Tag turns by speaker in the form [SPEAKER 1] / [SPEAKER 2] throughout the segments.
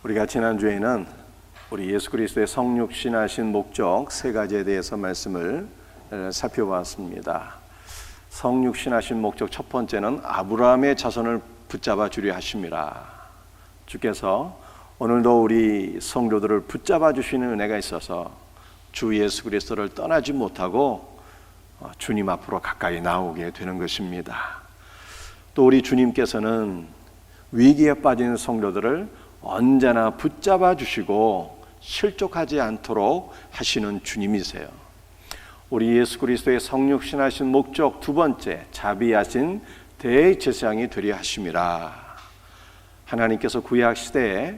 [SPEAKER 1] 우리가 지난주에는 우리 예수 그리스도의 성육신하신 목적 세 가지에 대해서 말씀을 살펴봤습니다. 성육신하신 목적 첫 번째는 아브라함의 자손을 붙잡아 주려 하심이라. 주께서 오늘도 우리 성도들을 붙잡아 주시는 은혜가 있어서 주 예수 그리스도를 떠나지 못하고 주님 앞으로 가까이 나오게 되는 것입니다. 또 우리 주님께서는 위기에 빠진 성도들을 언제나 붙잡아 주시고 실족하지 않도록 하시는 주님이세요. 우리 예수 그리스도의 성육신하신 목적 두 번째, 자비하신 대제사장이 되려 하심이라. 하나님께서 구약 시대에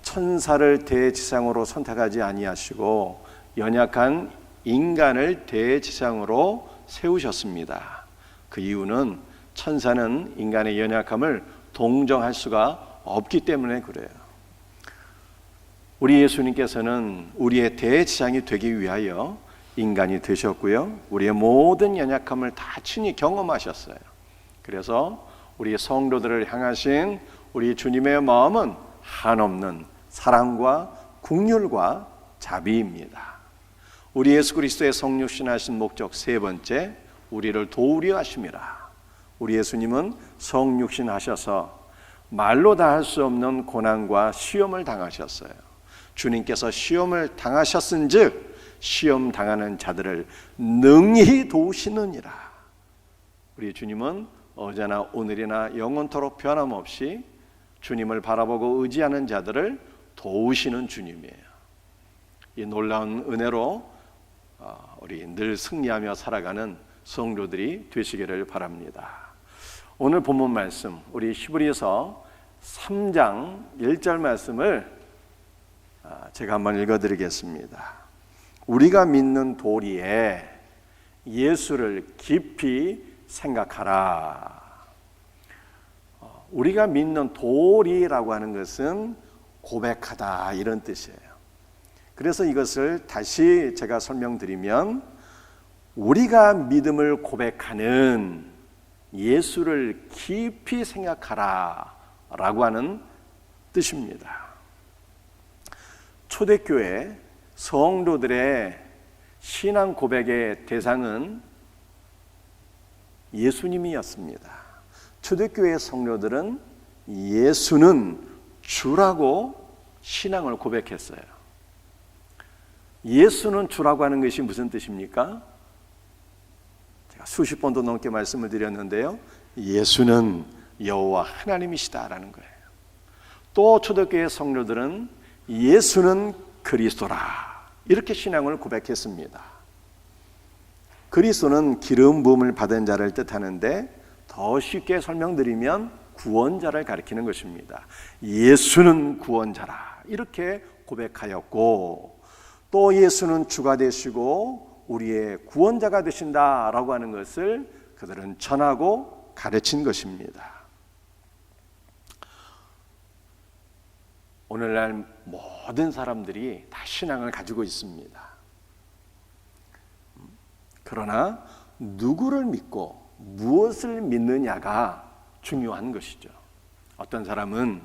[SPEAKER 1] 천사를 대제사장으로 선택하지 아니하시고 연약한 인간을 대제사장으로 세우셨습니다. 그 이유는 천사는 인간의 연약함을 동정할 수가 없기 때문에 그래요. 우리 예수님께서는 우리의 대제사장이 되기 위하여 인간이 되셨고요, 우리의 모든 연약함을 다 친히 경험하셨어요. 그래서 우리 성도들을 향하신 우리 주님의 마음은 한없는 사랑과 긍휼과 자비입니다. 우리 예수 그리스도의 성육신하신 목적 세 번째, 우리를 도우려 하심이라. 우리 예수님은 성육신하셔서 말로 다 할 수 없는 고난과 시험을 당하셨어요. 주님께서 시험을 당하셨은즉 시험 당하는 자들을 능히 도우시느니라. 우리 주님은 어제나 오늘이나 영원토록 변함없이 주님을 바라보고 의지하는 자들을 도우시는 주님이에요. 이 놀라운 은혜로 우리 늘 승리하며 살아가는 성도들이 되시기를 바랍니다. 오늘 본문 말씀, 우리 히브리서 3장 1절 말씀을 제가 한번 읽어드리겠습니다. 우리가 믿는 도리에 예수를 깊이 생각하라. 우리가 믿는 도리라고 하는 것은 고백하다, 이런 뜻이에요. 그래서 이것을 다시 제가 설명드리면, 우리가 믿음을 고백하는 예수를 깊이 생각하라 라고 하는 뜻입니다. 초대교회 성도들의 신앙 고백의 대상은 예수님이었습니다. 초대교회 성도들은 예수는 주라고 신앙을 고백했어요. 예수는 주라고 하는 것이 무슨 뜻입니까? 제가 수십 번도 넘게 말씀을 드렸는데요, 예수는 여호와 하나님이시다라는 거예요. 또 초대교회 성도들은 예수는 그리스도라, 이렇게 신앙을 고백했습니다. 그리스도는 기름 부음을 받은 자를 뜻하는데, 더 쉽게 설명드리면 구원자를 가리키는 것입니다. 예수는 구원자라, 이렇게 고백하였고, 또 예수는 주가 되시고 우리의 구원자가 되신다라고 하는 것을 그들은 전하고 가르친 것입니다. 오늘날 모든 사람들이 다 신앙을 가지고 있습니다. 그러나 누구를 믿고 무엇을 믿느냐가 중요한 것이죠. 어떤 사람은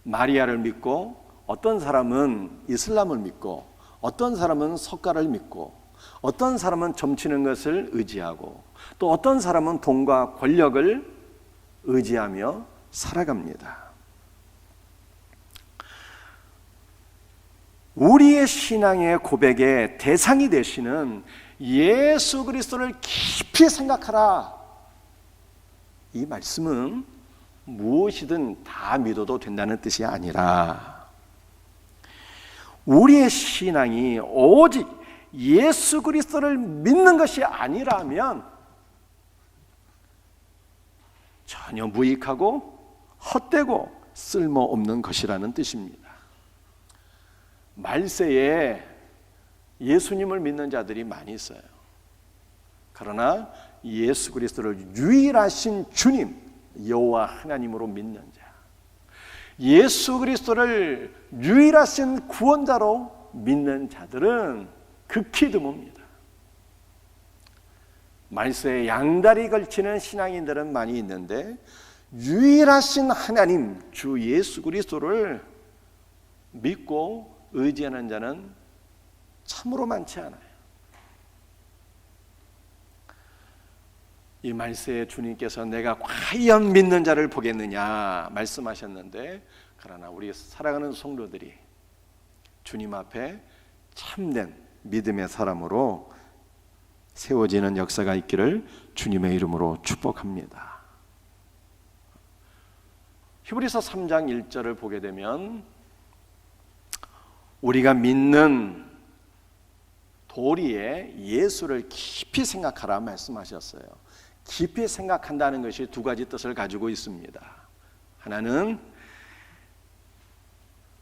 [SPEAKER 1] 마리아를 믿고, 어떤 사람은 이슬람을 믿고, 어떤 사람은 석가를 믿고, 어떤 사람은 점치는 것을 의지하고, 또 어떤 사람은 돈과 권력을 의지하며 살아갑니다. 우리의 신앙의 고백의 대상이 되시는 예수 그리스도를 깊이 생각하라. 이 말씀은 무엇이든 다 믿어도 된다는 뜻이 아니라, 우리의 신앙이 오직 예수 그리스도를 믿는 것이 아니라면 전혀 무익하고 헛되고 쓸모없는 것이라는 뜻입니다. 말세에 예수님을 믿는 자들이 많이 있어요. 그러나 예수 그리스도를 유일하신 주님, 여호와 하나님으로 믿는 자, 예수 그리스도를 유일하신 구원자로 믿는 자들은 극히 드뭅니다. 말세에 양다리 걸치는 신앙인들은 많이 있는데, 유일하신 하나님 주 예수 그리스도를 믿고 의지하는 자는 참으로 많지 않아요. 이 말세에 주님께서 내가 과연 믿는 자를 보겠느냐 말씀하셨는데, 그러나 우리 사랑하는 성도들이 주님 앞에 참된 믿음의 사람으로 세워지는 역사가 있기를 주님의 이름으로 축복합니다. 히브리서 3장 1절을 보게 되면 우리가 믿는 도리에 예수를 깊이 생각하라 말씀하셨어요. 깊이 생각한다는 것이 두 가지 뜻을 가지고 있습니다. 하나는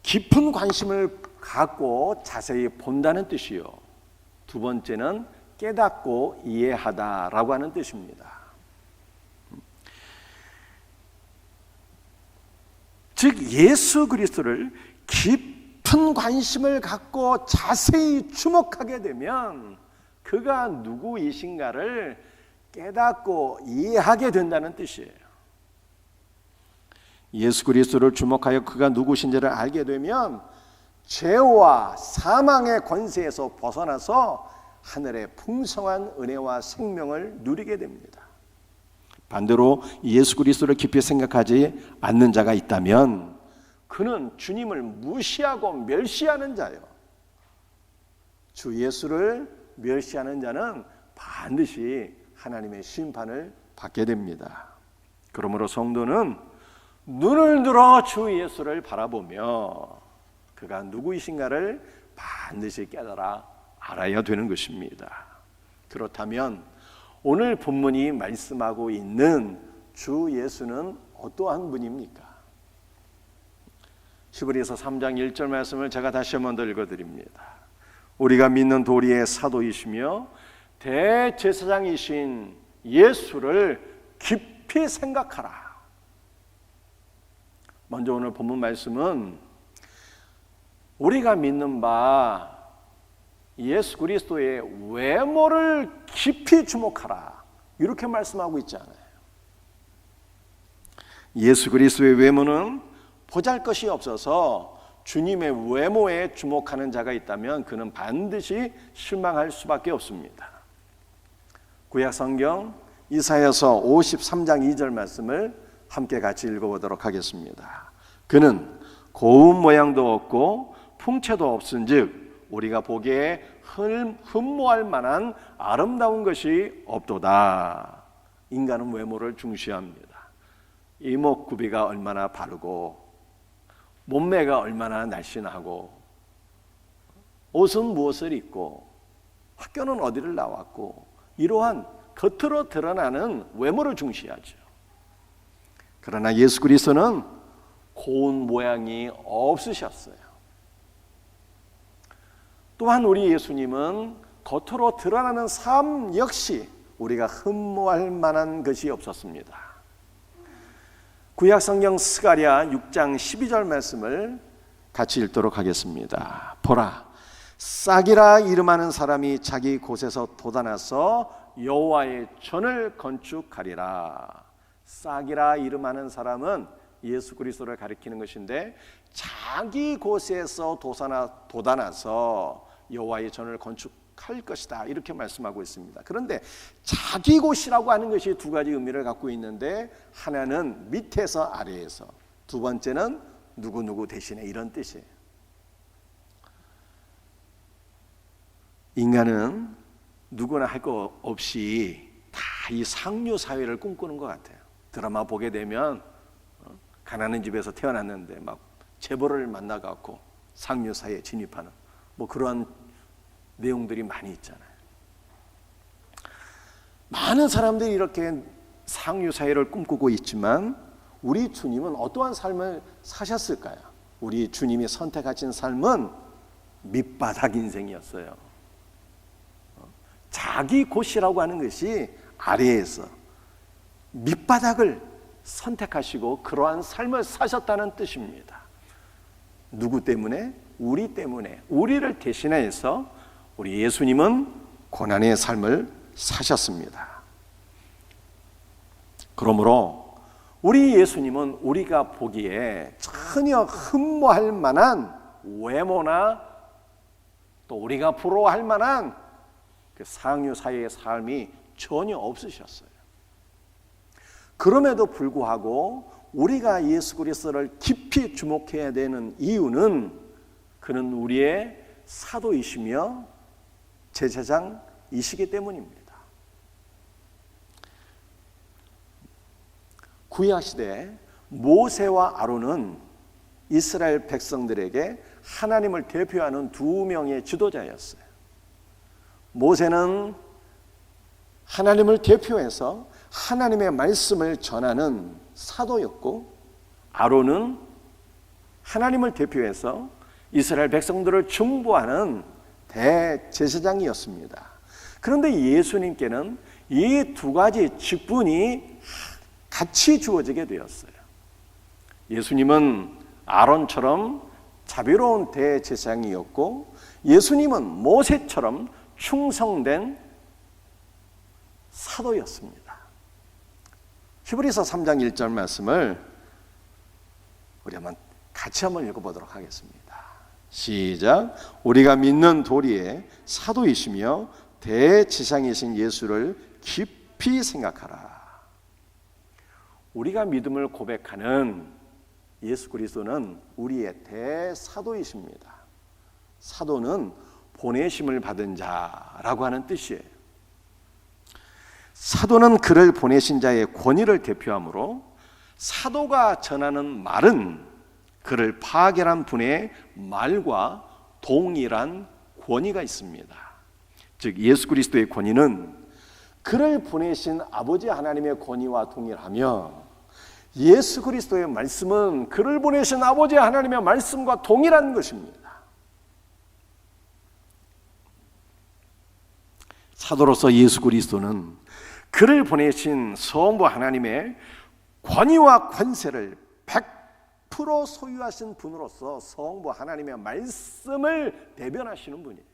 [SPEAKER 1] 깊은 관심을 갖고 자세히 본다는 뜻이요, 두 번째는 깨닫고 이해하다라고 하는 뜻입니다. 즉 예수 그리스도를 깊은 관심을 갖고 자세히 주목하게 되면 그가 누구이신가를 깨닫고 이해하게 된다는 뜻이에요. 예수 그리스도를 주목하여 그가 누구신지를 알게 되면 죄와 사망의 권세에서 벗어나서 하늘의 풍성한 은혜와 생명을 누리게 됩니다. 반대로 예수 그리스도를 깊이 생각하지 않는 자가 있다면 그는 주님을 무시하고 멸시하는 자요. 주 예수를 멸시하는 자는 반드시 하나님의 심판을 받게 됩니다. 그러므로 성도는 눈을 들어 주 예수를 바라보며 그가 누구이신가를 반드시 깨달아 알아야 되는 것입니다. 그렇다면 오늘 본문이 말씀하고 있는 주 예수는 어떠한 분입니까? 히브리서 3장 1절 말씀을 제가 다시 한번 더 읽어드립니다. 우리가 믿는 도리의 사도이시며 대제사장이신 예수를 깊이 생각하라. 먼저 오늘 본문 말씀은 우리가 믿는 바 예수 그리스도의 외모를 깊이 주목하라, 이렇게 말씀하고 있잖아요. 예수 그리스도의 외모는 보잘것이 없어서 주님의 외모에 주목하는 자가 있다면 그는 반드시 실망할 수밖에 없습니다. 구약 성경 이사야서 53장 2절 말씀을 함께 같이 읽어보도록 하겠습니다. 그는 고운 모양도 없고 풍채도 없은즉 우리가 보기에 흠모할 만한 아름다운 것이 없도다. 인간은 외모를 중시합니다. 이목구비가 얼마나 바르고 몸매가 얼마나 날씬하고 옷은 무엇을 입고 학교는 어디를 나왔고 이러한 겉으로 드러나는 외모를 중시하죠. 그러나 예수 그리스도는 고운 모양이 없으셨어요. 또한 우리 예수님은 겉으로 드러나는 삶 역시 우리가 흠모할 만한 것이 없었습니다. 구약 성경 스가랴 6장 12절 말씀을 같이 읽도록 하겠습니다. 보라, 싹이라 이름하는 사람이 자기 곳에서 돋아나서 여호와의 전을 건축하리라. 싹이라 이름하는 사람은 예수 그리스도를 가리키는 것인데 자기 곳에서 돋아나서 여호와의 전을 건축할 것이다, 이렇게 말씀하고 있습니다. 그런데 자기 곳이라고 하는 것이 두 가지 의미를 갖고 있는데 하나는 밑에서 아래에서, 두 번째는 누구누구 대신에, 이런 뜻이에요. 인간은 누구나 할 거 없이 다 이 상류 사회를 꿈꾸는 것 같아요. 드라마 보게 되면 가난한 집에서 태어났는데 막 재벌을 만나갖고 상류 사회에 진입하는 뭐 그러한 내용들이 많이 있잖아요. 많은 사람들이 이렇게 상류 사회를 꿈꾸고 있지만 우리 주님은 어떠한 삶을 사셨을까요? 우리 주님이 선택하신 삶은 밑바닥 인생이었어요. 자기 곳이라고 하는 것이 아래에서 밑바닥을 선택하시고 그러한 삶을 사셨다는 뜻입니다. 누구 때문에? 우리 때문에, 우리를 대신해서 우리 예수님은 고난의 삶을 사셨습니다. 그러므로 우리 예수님은 우리가 보기에 전혀 흠모할 만한 외모나 또 우리가 부러워할 만한 그 상류 사회의 삶이 전혀 없으셨어요. 그럼에도 불구하고 우리가 예수 그리스도를 깊이 주목해야 되는 이유는 그는 우리의 사도이시며 제사장이시기 때문입니다. 구약시대 모세와 아론은 이스라엘 백성들에게 하나님을 대표하는 두 명의 지도자였어요. 모세는 하나님을 대표해서 하나님의 말씀을 전하는 사도였고, 아론은 하나님을 대표해서 이스라엘 백성들을 중보하는 대제사장이었습니다. 그런데 예수님께는 이 두 가지 직분이 같이 주어지게 되었어요. 예수님은 아론처럼 자비로운 대제사장이었고, 예수님은 모세처럼 충성된 사도였습니다. 히브리서 3장 1절 말씀을 우리 같이 한번 읽어보도록 하겠습니다. 시작. 우리가 믿는 도리의 사도이시며 대제사장이신 예수를 깊이 생각하라. 우리가 믿음을 고백하는 예수 그리스도는 우리의 대사도이십니다. 사도는 보내심을 받은 자라고 하는 뜻이에요. 사도는 그를 보내신 자의 권위를 대표하므로 사도가 전하는 말은 그를 파견한 분의 말과 동일한 권위가 있습니다. 즉 예수 그리스도의 권위는 그를 보내신 아버지 하나님의 권위와 동일하며, 예수 그리스도의 말씀은 그를 보내신 아버지 하나님의 말씀과 동일한 것입니다. 사도로서 예수 그리스도는 그를 보내신 성부 하나님의 권위와 권세를 100% 소유하신 분으로서 성부 하나님의 말씀을 대변하시는 분이에요.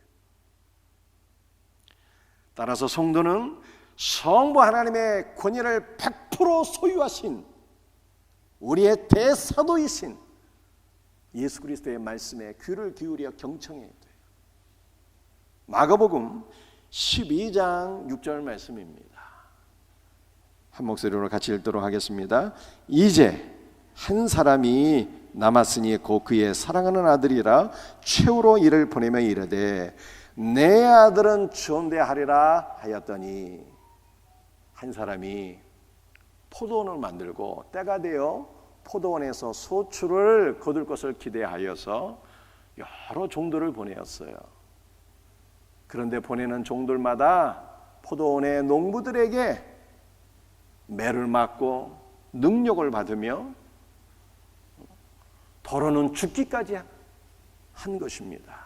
[SPEAKER 1] 따라서 성도는 성부 하나님의 권위를 100% 소유하신 우리의 대사도이신 예수 그리스도의 말씀에 귀를 기울여 경청해야 돼요. 마가복음 12장 6절 말씀입니다. 한 목소리로 같이 읽도록 하겠습니다. 이제 한 사람이 남았으니 곧 그의 사랑하는 아들이라 최후로 이를 보내며 이르되 내 아들은 존대하리라 하였더니, 한 사람이 포도원을 만들고 때가 되어 포도원에서 소출을 거둘 것을 기대하여서 여러 종들을 보내었어요. 그런데 보내는 종들마다 포도원의 농부들에게 매를 맞고 능욕을 받으며 더러는 죽기까지 한 것입니다.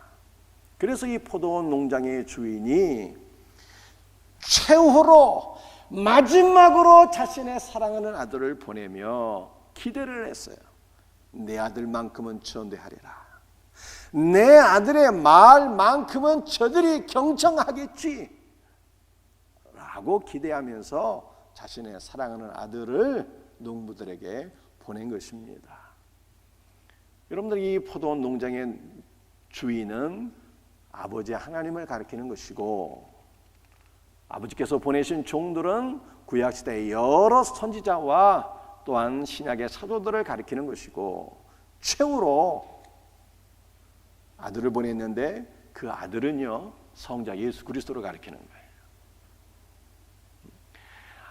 [SPEAKER 1] 그래서 이 포도원 농장의 주인이 최후로 마지막으로 자신의 사랑하는 아들을 보내며 기대를 했어요. 내 아들만큼은 전대하리라. 내 아들의 말만큼은 저들이 경청하겠지 라고 기대하면서 자신의 사랑하는 아들을 농부들에게 보낸 것입니다. 여러분들, 이 포도원 농장의 주인은 아버지 하나님을 가리키는 것이고, 아버지께서 보내신 종들은 구약시대의 여러 선지자와 또한 신약의 사도들을 가리키는 것이고, 최후로 아들을 보냈는데 그 아들은요 성자 예수 그리스도를 가리키는 거예요.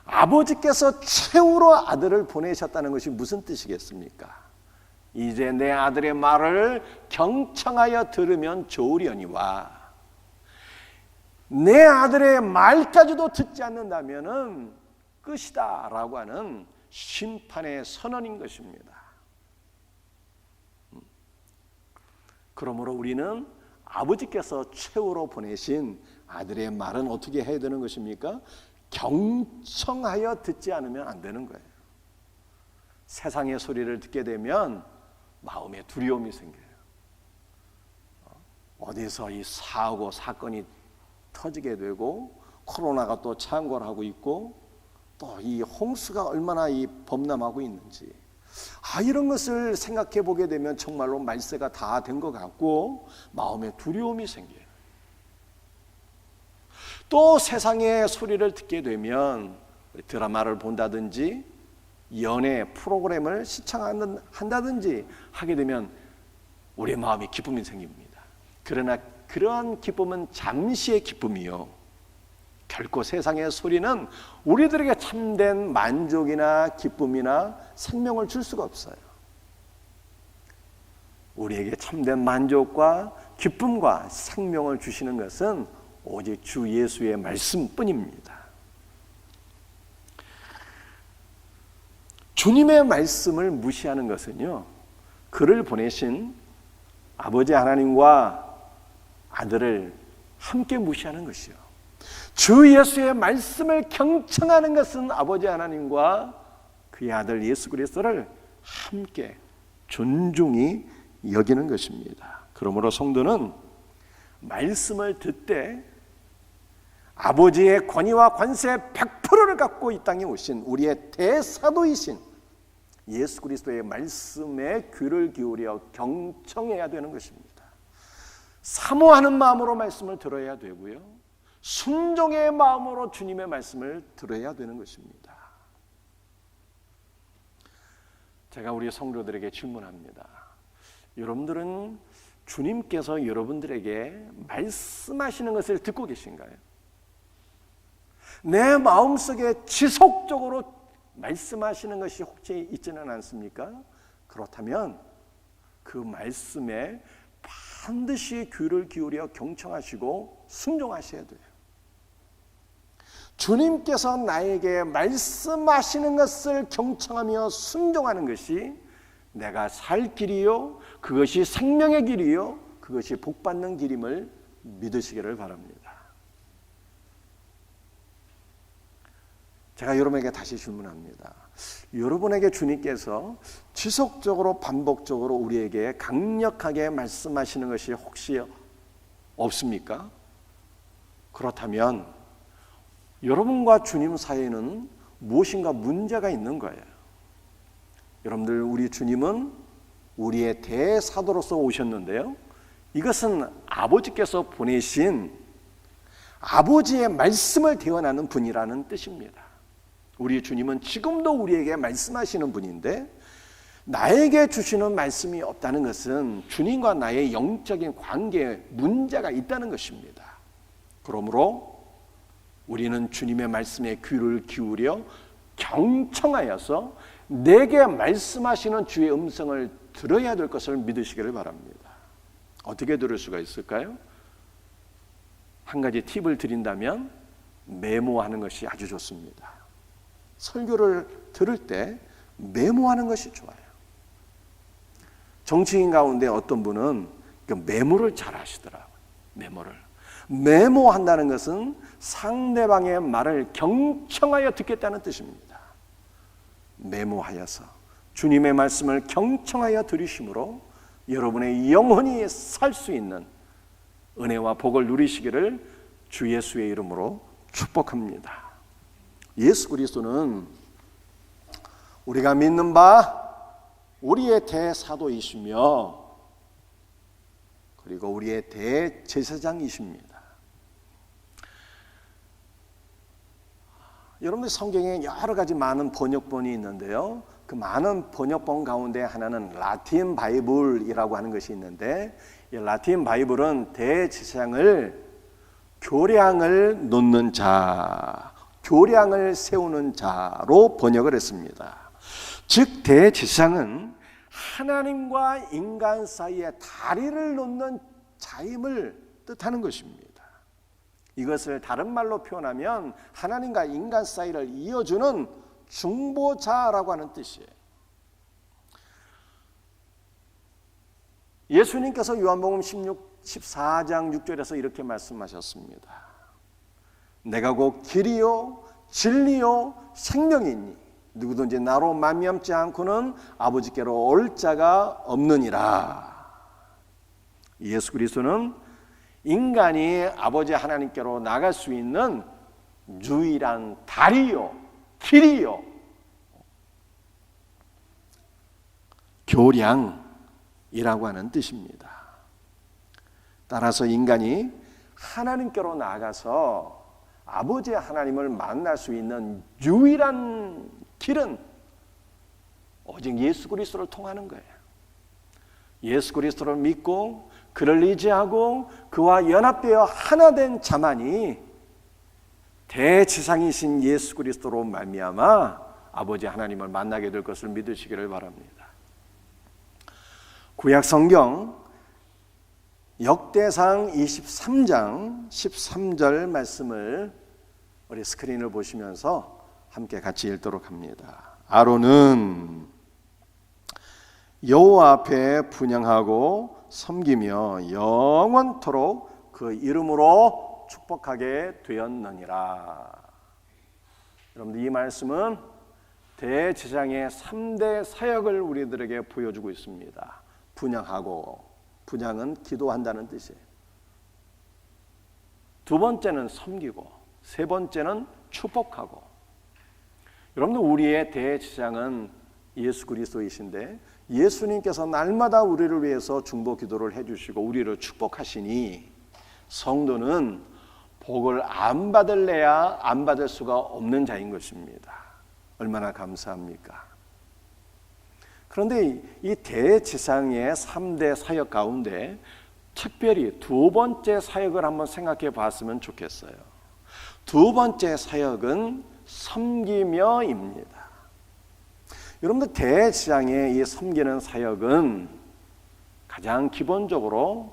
[SPEAKER 1] 아버지께서 최후로 아들을 보내셨다는 것이 무슨 뜻이겠습니까? 이제 내 아들의 말을 경청하여 들으면 좋으려니와, 내 아들의 말까지도 듣지 않는다면은 끝이다 라고 하는 심판의 선언인 것입니다. 그러므로 우리는 아버지께서 최후로 보내신 아들의 말은 어떻게 해야 되는 것입니까? 경청하여 듣지 않으면 안 되는 거예요. 세상의 소리를 듣게 되면 마음에 두려움이 생겨요. 어디서 이 사고 사건이 터지게 되고, 코로나가 또 창궐하고 있고, 또 이 홍수가 얼마나 이 범람하고 있는지, 이런 것을 생각해 보게 되면 정말로 말세가 다 된 것 같고 마음에 두려움이 생겨요. 또 세상의 소리를 듣게 되면 드라마를 본다든지 연애 프로그램을 시청한다든지 하게 되면 우리의 마음에 기쁨이 생깁니다. 그러나 그러한 기쁨은 잠시의 기쁨이요, 결코 세상의 소리는 우리들에게 참된 만족이나 기쁨이나 생명을 줄 수가 없어요. 우리에게 참된 만족과 기쁨과 생명을 주시는 것은 오직 주 예수의 말씀뿐입니다. 주님의 말씀을 무시하는 것은요, 그를 보내신 아버지 하나님과 아들을 함께 무시하는 것이요, 주 예수의 말씀을 경청하는 것은 아버지 하나님과 그의 아들 예수 그리스도를 함께 존중히 여기는 것입니다. 그러므로 성도는 말씀을 듣되 아버지의 권위와 관세 100%를 갖고 이 땅에 오신 우리의 대사도이신 예수 그리스도의 말씀에 귀를 기울여 경청해야 되는 것입니다. 사모하는 마음으로 말씀을 들어야 되고요, 순종의 마음으로 주님의 말씀을 들어야 되는 것입니다. 제가 우리 성도들에게 질문합니다. 여러분들은 주님께서 여러분들에게 말씀하시는 것을 듣고 계신가요? 내 마음속에 지속적으로 말씀하시는 것이 혹시 있지는 않습니까? 그렇다면 그 말씀에 반드시 귀를 기울여 경청하시고 순종하셔야 돼요. 주님께서 나에게 말씀하시는 것을 경청하며 순종하는 것이 내가 살 길이요, 그것이 생명의 길이요, 그것이 복받는 길임을 믿으시기를 바랍니다. 제가 여러분에게 다시 질문합니다. 여러분에게 주님께서 지속적으로 반복적으로 우리에게 강력하게 말씀하시는 것이 혹시 없습니까? 그렇다면 여러분과 주님 사이에는 무엇인가 문제가 있는 거예요. 여러분들, 우리 주님은 우리의 대사도로서 오셨는데요, 이것은 아버지께서 보내신 아버지의 말씀을 대언하는 분이라는 뜻입니다. 우리 주님은 지금도 우리에게 말씀하시는 분인데 나에게 주시는 말씀이 없다는 것은 주님과 나의 영적인 관계에 문제가 있다는 것입니다. 그러므로 우리는 주님의 말씀에 귀를 기울여 경청하여서 내게 말씀하시는 주의 음성을 들어야 될 것을 믿으시기를 바랍니다. 어떻게 들을 수가 있을까요? 한 가지 팁을 드린다면 메모하는 것이 아주 좋습니다. 설교를 들을 때 메모하는 것이 좋아요. 정치인 가운데 어떤 분은 메모를 잘 하시더라고요. 메모한다는 것은 상대방의 말을 경청하여 듣겠다는 뜻입니다. 메모하여서 주님의 말씀을 경청하여 들으심으로 여러분의 영혼이 살 수 있는 은혜와 복을 누리시기를 주 예수의 이름으로 축복합니다. 예수 그리스도는 우리가 믿는 바 우리의 대사도이시며 그리고 우리의 대제사장이십니다. 여러분들 성경에 여러 가지 많은 번역본이 있는데요, 그 많은 번역본 가운데 하나는 라틴 바이블이라고 하는 것이 있는데, 이 라틴 바이블은 대제사장을 교량을 놓는 자, 교량을 세우는 자로 번역을 했습니다. 즉 대제사장은 하나님과 인간 사이에 다리를 놓는 자임을 뜻하는 것입니다. 이것을 다른 말로 표현하면 하나님과 인간 사이를 이어주는 중보자라고 하는 뜻이에요. 예수님께서 요한복음 14장 6절에서 이렇게 말씀하셨습니다. 내가 곧 길이요 진리요 생명이니 누구든지 나로 말미암지 않고는 아버지께로 올 자가 없느니라. 예수 그리스도는 인간이 아버지 하나님께로 나갈 수 있는 유일한 다리요 길이요 교량이라고 하는 뜻입니다. 따라서 인간이 하나님께로 나아가서 아버지 하나님을 만날 수 있는 유일한 길은 오직 예수 그리스도를 통하는 거예요. 예수 그리스도를 믿고 그를 의지하고 그와 연합되어 하나 된 자만이 대지상이신 예수 그리스도로 말미암아 아버지 하나님을 만나게 될 것을 믿으시기를 바랍니다. 구약 성경 역대상 23장 13절 말씀을 우리 스크린을 보시면서 함께 같이 읽도록 합니다. 아론은 여호와 앞에 분향하고 섬기며 영원토록 그 이름으로 축복하게 되었느니라. 여러분들, 이 말씀은 대제사장의 3대 사역을 우리들에게 보여주고 있습니다. 분향하고, 분향은 기도한다는 뜻이에요. 두 번째는 섬기고, 세 번째는 축복하고. 여러분들, 우리의 대제사장은 예수 그리스도이신데 예수님께서 날마다 우리를 위해서 중보 기도를 해주시고 우리를 축복하시니 성도는 복을 안 받을래야 안 받을 수가 없는 자인 것입니다. 얼마나 감사합니까? 그런데 이 대제사장의 3대 사역 가운데 특별히 두 번째 사역을 한번 생각해 봤으면 좋겠어요. 두 번째 사역은 섬기며입니다. 여러분들, 대제사장의 이 섬기는 사역은 가장 기본적으로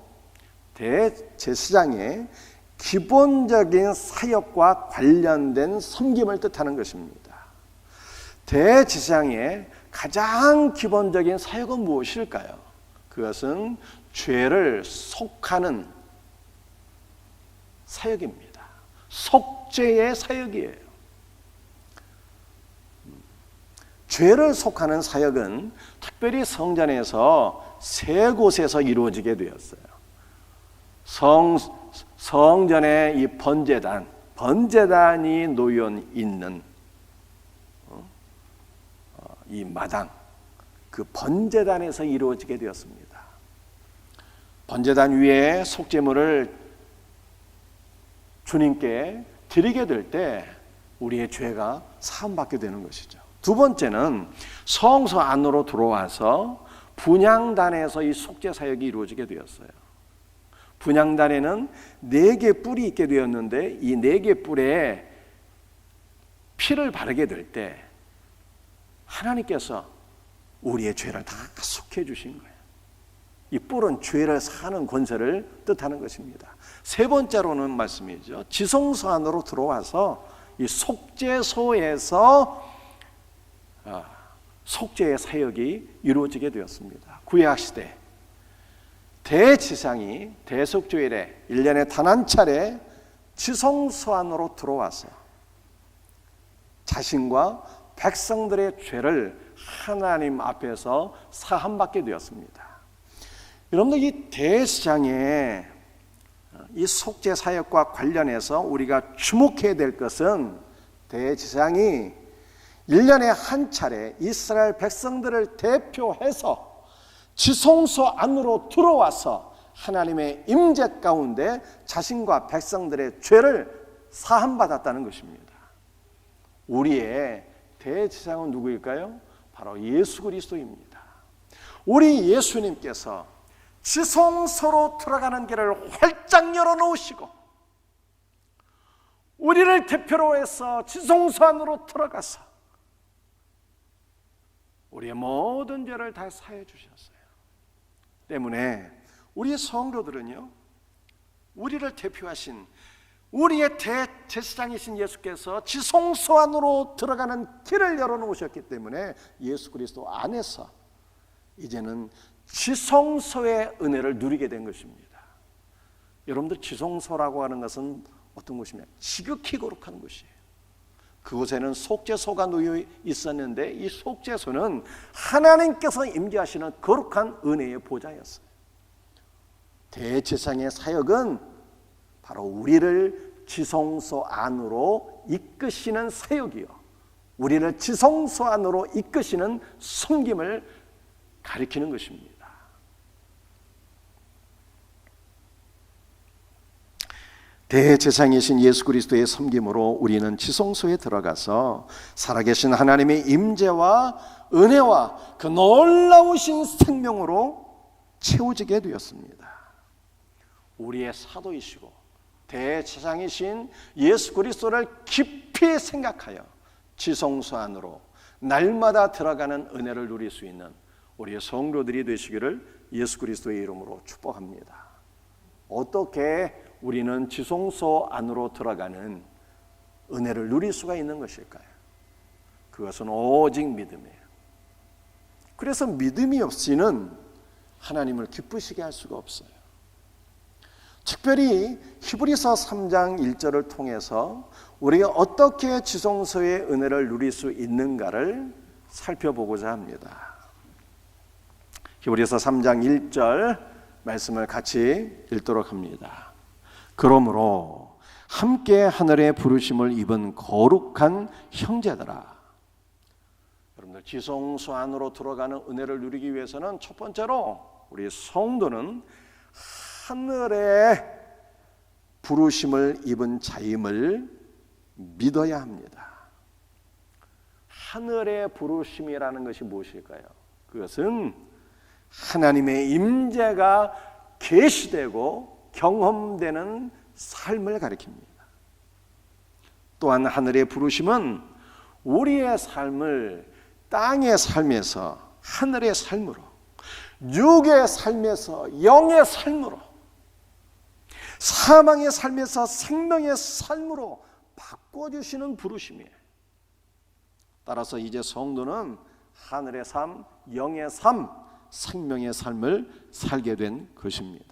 [SPEAKER 1] 대제사장의 기본적인 사역과 관련된 섬김을 뜻하는 것입니다. 대제사장의 가장 기본적인 사역은 무엇일까요? 그것은 죄를 속하는 사역입니다. 속죄의 사역이에요. 죄를 속하는 사역은 특별히 성전에서 세 곳에서 이루어지게 되었어요. 성전의 이 번제단이 놓여 있는 이 마당, 그 번제단에서 이루어지게 되었습니다. 번제단 위에 속죄물을 주님께 드리게 될 때 우리의 죄가 사함받게 되는 것이죠. 두 번째는 성소 안으로 들어와서 분향단에서 이 속죄 사역이 이루어지게 되었어요. 분향단에는 4개 뿔이 있게 되었는데 이 4개 뿔에 피를 바르게 될 때 하나님께서 우리의 죄를 다 속해 주신 거예요. 이 뿔은 죄를 사하는 권세를 뜻하는 것입니다. 세 번째로는 말씀이죠. 지성소 안으로 들어와서 이 속죄소에서 속죄의 사역이 이루어지게 되었습니다. 구약시대 대제사장이 대속죄일에 1년에 단 한 차례 지성소 안으로 들어와서 자신과 백성들의 죄를 하나님 앞에서 사함받게 되었습니다. 여러분들, 이 대제사장의 이 속죄 사역과 관련해서 우리가 주목해야 될 것은 대제사장이 1년에 한 차례 이스라엘 백성들을 대표해서 지성소 안으로 들어와서 하나님의 임재 가운데 자신과 백성들의 죄를 사함받았다는 것입니다. 우리의 대제사장은 누구일까요? 바로 예수 그리스도입니다. 우리 예수님께서 지성소로 들어가는 길을 활짝 열어놓으시고 우리를 대표로 해서 지성소 안으로 들어가서 우리의 모든 죄를 다 사해 주셨어요. 때문에 우리 성도들은요, 우리를 대표하신 우리의 대제사장이신 예수께서 지성소 안으로 들어가는 길을 열어놓으셨기 때문에 예수 그리스도 안에서 이제는 지성소의 은혜를 누리게 된 것입니다. 여러분들, 지성소라고 하는 것은 어떤 곳이냐? 지극히 거룩한 곳이에요. 그곳에는 속죄소가 놓여 있었는데 이 속죄소는 하나님께서 임재하시는 거룩한 은혜의 보좌였어요. 대제사장의 사역은 바로 우리를 지성소 안으로 이끄시는 사역이요, 우리를 지성소 안으로 이끄시는 섬김을 가리키는 것입니다. 대제사장이신 예수 그리스도의 섬김으로 우리는 지성소에 들어가서 살아계신 하나님의 임재와 은혜와 그 놀라우신 생명으로 채워지게 되었습니다. 우리의 사도이시고 대제사장이신 예수 그리스도를 깊이 생각하여 지성소 안으로 날마다 들어가는 은혜를 누릴 수 있는 우리의 성도들이 되시기를 예수 그리스도의 이름으로 축복합니다. 어떻게 우리는 지성소 안으로 들어가는 은혜를 누릴 수가 있는 것일까요? 그것은 오직 믿음이에요. 그래서 믿음이 없이는 하나님을 기쁘시게 할 수가 없어요. 특별히 히브리서 3장 1절을 통해서 우리가 어떻게 지성소의 은혜를 누릴 수 있는가를 살펴보고자 합니다. 히브리서 3장 1절 말씀을 같이 읽도록 합니다. 그러므로 함께 하늘의 부르심을 입은 거룩한 형제들아. 여러분들 지성소 안으로 들어가는 은혜를 누리기 위해서는 첫 번째로 우리 성도는 하늘의 부르심을 입은 자임을 믿어야 합니다. 하늘의 부르심이라는 것이 무엇일까요? 그것은 하나님의 임재가 계시되고 경험되는 삶을 가리킵니다. 또한 하늘의 부르심은 우리의 삶을 땅의 삶에서 하늘의 삶으로, 육의 삶에서 영의 삶으로, 사망의 삶에서 생명의 삶으로 바꿔주시는 부르심이에요. 따라서 이제 성도는 하늘의 삶, 영의 삶, 생명의 삶을 살게 된 것입니다.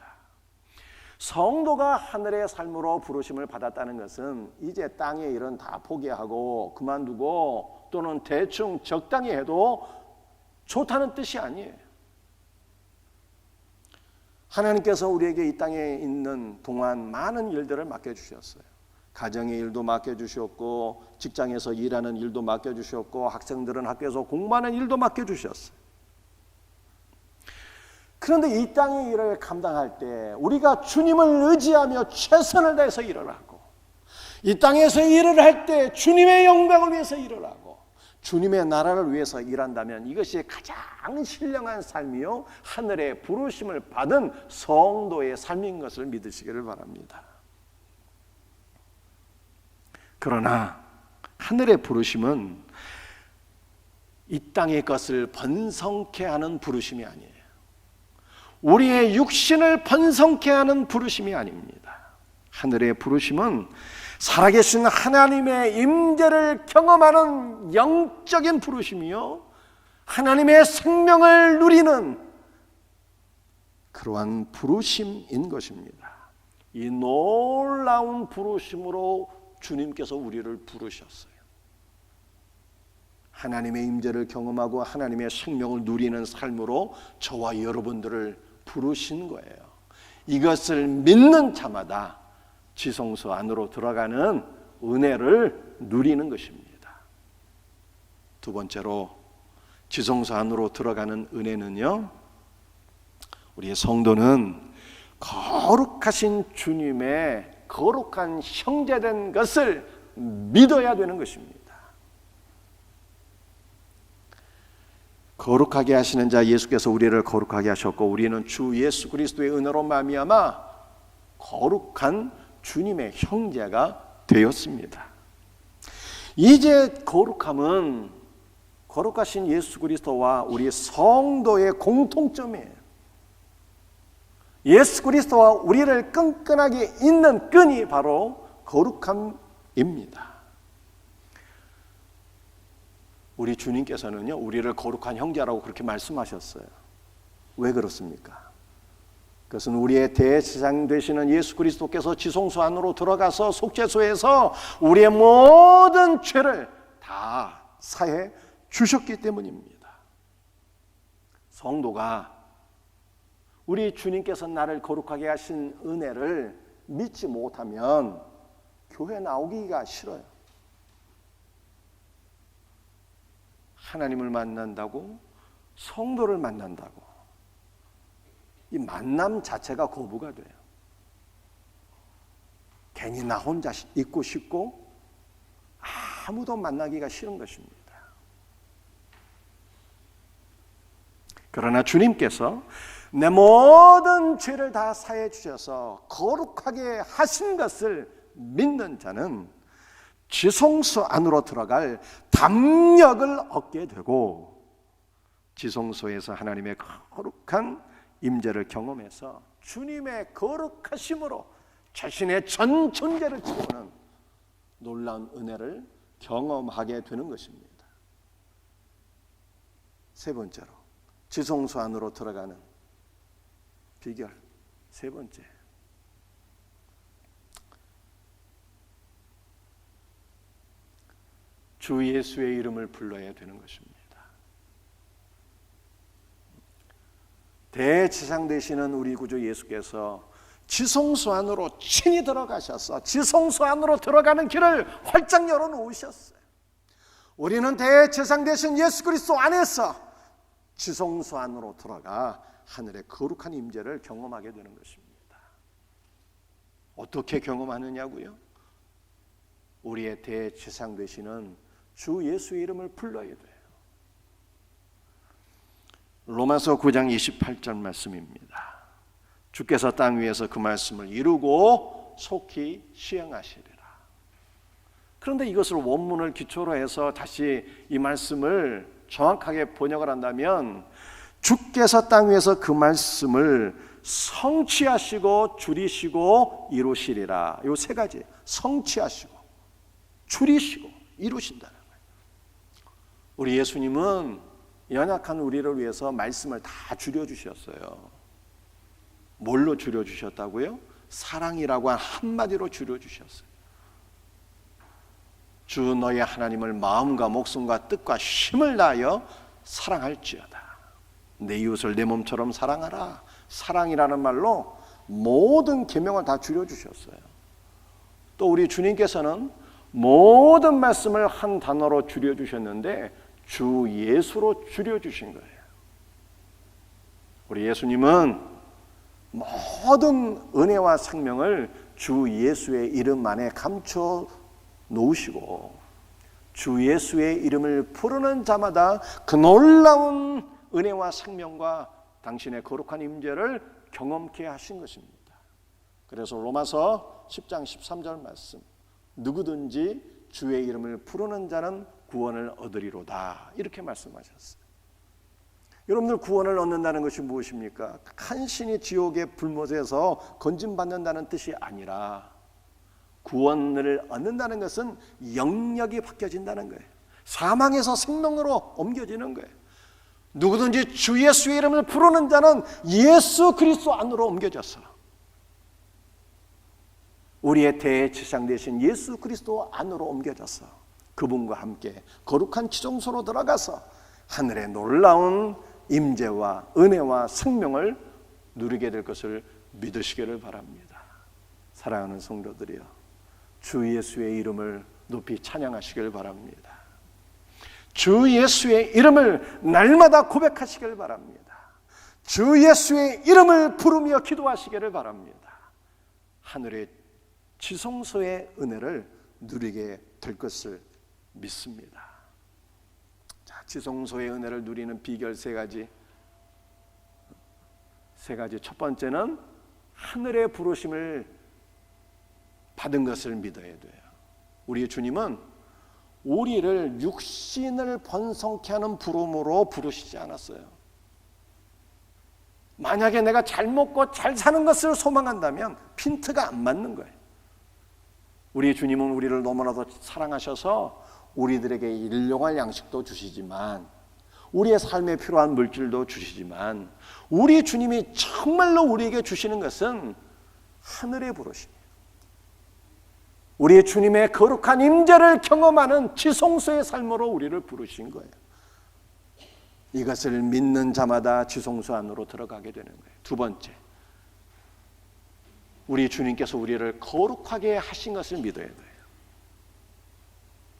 [SPEAKER 1] 성도가 하늘의 삶으로 부르심을 받았다는 것은 이제 땅의 일은 다 포기하고 그만두고 또는 대충 적당히 해도 좋다는 뜻이 아니에요. 하나님께서 우리에게 이 땅에 있는 동안 많은 일들을 맡겨주셨어요. 가정의 일도 맡겨주셨고 직장에서 일하는 일도 맡겨주셨고 학생들은 학교에서 공부하는 일도 맡겨주셨어요. 그런데 이 땅의 일을 감당할 때 우리가 주님을 의지하며 최선을 다해서 일을 하고, 이 땅에서 일을 할 때 주님의 영광을 위해서 일을 하고 주님의 나라를 위해서 일한다면 이것이 가장 신령한 삶이요 하늘의 부르심을 받은 성도의 삶인 것을 믿으시기를 바랍니다. 그러나 하늘의 부르심은 이 땅의 것을 번성케 하는 부르심이 아니에요. 우리의 육신을 번성케 하는 부르심이 아닙니다. 하늘의 부르심은 살아계신 하나님의 임재를 경험하는 영적인 부르심이요 하나님의 생명을 누리는 그러한 부르심인 것입니다. 이 놀라운 부르심으로 주님께서 우리를 부르셨어요. 하나님의 임재를 경험하고 하나님의 생명을 누리는 삶으로 저와 여러분들을 부르신 거예요. 이것을 믿는 자마다 지성소 안으로 들어가는 은혜를 누리는 것입니다. 두 번째로 지성소 안으로 들어가는 은혜는요, 우리의 성도는 거룩하신 주님의 거룩한 형제된 것을 믿어야 되는 것입니다. 거룩하게 하시는 자 예수께서 우리를 거룩하게 하셨고 우리는 주 예수 그리스도의 은혜로 말미암아 거룩한 주님의 형제가 되었습니다. 이제 거룩함은 거룩하신 예수 그리스도와 우리 성도의 공통점이에요. 예수 그리스도와 우리를 끈끈하게 잇는 끈이 바로 거룩함입니다. 우리 주님께서는요, 우리를 거룩한 형제라고 그렇게 말씀하셨어요. 왜 그렇습니까? 그것은 우리의 대제사장 되시는 예수 그리스도께서 지성소 안으로 들어가서 속죄소에서 우리의 모든 죄를 다 사해 주셨기 때문입니다. 성도가 우리 주님께서 나를 거룩하게 하신 은혜를 믿지 못하면 교회 나오기가 싫어요. 하나님을 만난다고 성도를 만난다고 이 만남 자체가 거부가 돼요. 괜히 나 혼자 있고 싶고 아무도 만나기가 싫은 것입니다. 그러나 주님께서 내 모든 죄를 다 사해 주셔서 거룩하게 하신 것을 믿는 자는 지성소 안으로 들어갈 담력을 얻게 되고 지성소에서 하나님의 거룩한 임재를 경험해서 주님의 거룩하심으로 자신의 전 존재를 채우는 놀라운 은혜를 경험하게 되는 것입니다. 세 번째로 지성소 안으로 들어가는 비결 세 번째, 주 예수의 이름을 불러야 되는 것입니다. 대지상 되시는 우리 구주 예수께서 지성소 안으로 친히 들어가셔서 지성소 안으로 들어가는 길을 활짝 열어놓으셨어요. 우리는 대지상 되신 예수 그리스도 안에서 지성소 안으로 들어가 하늘의 거룩한 임재를 경험하게 되는 것입니다. 어떻게 경험하느냐고요? 우리의 대지상 되시는 주 예수의 이름을 불러야 돼요. 로마서 9장 28절 말씀입니다. 주께서 땅 위에서 그 말씀을 이루고 속히 시행하시리라. 그런데 이것을 원문을 기초로 해서 다시 이 말씀을 정확하게 번역을 한다면 주께서 땅 위에서 그 말씀을 성취하시고 줄이시고 이루시리라. 이 세 가지, 성취하시고 줄이시고 이루신다는 거예요. 우리 예수님은 연약한 우리를 위해서 말씀을 다 줄여주셨어요. 뭘로 줄여주셨다고요? 사랑이라고 한마디로 줄여주셨어요. 주 너의 하나님을 마음과 목숨과 뜻과 힘을 다하여 사랑할지어다. 내 이웃을 내 몸처럼 사랑하라. 사랑이라는 말로 모든 계명을 다 줄여주셨어요. 또 우리 주님께서는 모든 말씀을 한 단어로 줄여주셨는데 주 예수로 줄여주신 거예요. 우리 예수님은 모든 은혜와 생명을 주 예수의 이름 안에 감춰 놓으시고 주 예수의 이름을 부르는 자마다 그 놀라운 은혜와 생명과 당신의 거룩한 임재를 경험케 하신 것입니다. 그래서 로마서 10장 13절 말씀, 누구든지 주의 이름을 부르는 자는 구원을 얻으리로다, 이렇게 말씀하셨어요. 여러분들 구원을 얻는다는 것이 무엇입니까? 간신히 지옥의 불못에서 건진받는다는 뜻이 아니라 구원을 얻는다는 것은 영역이 바뀌어진다는 거예요. 사망에서 생명으로 옮겨지는 거예요. 누구든지 주 예수의 이름을 부르는 자는 예수 그리스도 안으로 옮겨졌어. 우리의 대지상 되신 예수 그리스도 안으로 옮겨졌어. 그분과 함께 거룩한 지성소로 들어가서 하늘의 놀라운 임재와 은혜와 생명을 누리게 될 것을 믿으시기를 바랍니다. 사랑하는 성도들이여, 주 예수의 이름을 높이 찬양하시길 바랍니다. 주 예수의 이름을 날마다 고백하시길 바랍니다. 주 예수의 이름을 부르며 기도하시기를 바랍니다. 하늘의 지성소의 은혜를 누리게 될 것을 믿습니다. 자, 지성소의 은혜를 누리는 비결 세 가지. 첫 번째는 하늘의 부르심을 받은 것을 믿어야 돼요. 우리 주님은 우리를 육신을 번성케 하는 부름으로 부르시지 않았어요. 만약에 내가 잘 먹고 잘 사는 것을 소망한다면 핀트가 안 맞는 거예요. 우리 주님은 우리를 너무나도 사랑하셔서 우리들에게 일용할 양식도 주시지만, 우리의 삶에 필요한 물질도 주시지만, 우리 주님이 정말로 우리에게 주시는 것은 하늘의 부르심이에요. 우리 주님의 거룩한 임재를 경험하는 지성소의 삶으로 우리를 부르신 거예요. 이것을 믿는 자마다 지성소 안으로 들어가게 되는 거예요. 두 번째, 우리 주님께서 우리를 거룩하게 하신 것을 믿어야 돼요.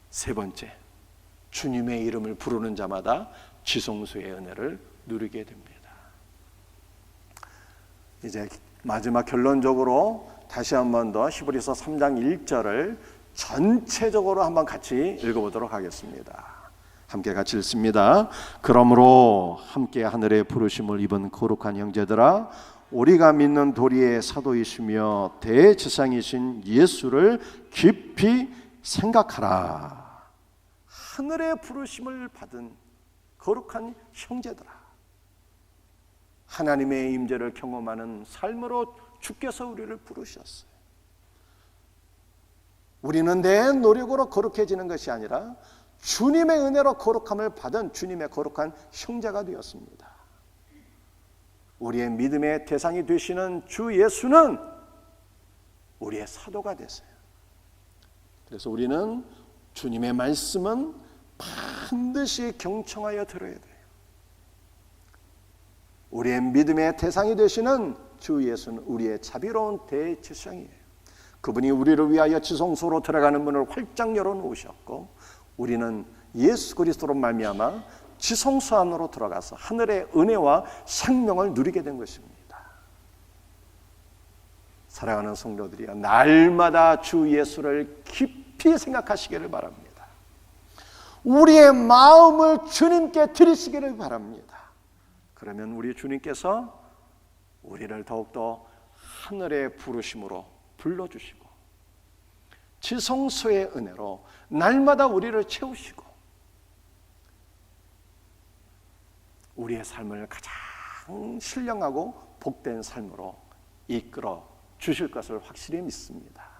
[SPEAKER 1] 세 번째, 주님의 이름을 부르는 자마다 지성소의 은혜를 누리게 됩니다. 이제 마지막 결론적으로 다시 한 번 더 히브리서 3장 1절을 전체적으로 한번 같이 읽어보도록 하겠습니다. 함께 같이 읽습니다. 그러므로 함께 하늘의 부르심을 입은 거룩한 형제들아, 우리가 믿는 도리의 사도이시며 대제사장이신 예수를 깊이 생각하라. 하늘의 부르심을 받은 거룩한 형제들아, 하나님의 임재를 경험하는 삶으로 주께서 우리를 부르셨어요. 우리는 내 노력으로 거룩해지는 것이 아니라 주님의 은혜로 거룩함을 받은 주님의 거룩한 형제가 되었습니다. 우리의 믿음의 대상이 되시는 주 예수는 우리의 사도가 되세요. 그래서 우리는 주님의 말씀은 반드시 경청하여 들어야 돼요. 우리의 믿음의 대상이 되시는 주 예수는 우리의 자비로운 대제사장이에요. 그분이 우리를 위하여 지성소로 들어가는 문을 활짝 열어놓으셨고, 우리는 예수 그리스도로 말미암아 지성소 안으로 들어가서 하늘의 은혜와 생명을 누리게 된 것입니다. 사랑하는 성도들이여, 날마다 주 예수를 깊이 생각하시기를 바랍니다. 우리의 마음을 주님께 드리시기를 바랍니다. 그러면 우리 주님께서 우리를 더욱더 하늘의 부르심으로 불러주시고 지성소의 은혜로 날마다 우리를 채우시고 우리의 삶을 가장 신령하고 복된 삶으로 이끌어 주실 것을 확실히 믿습니다.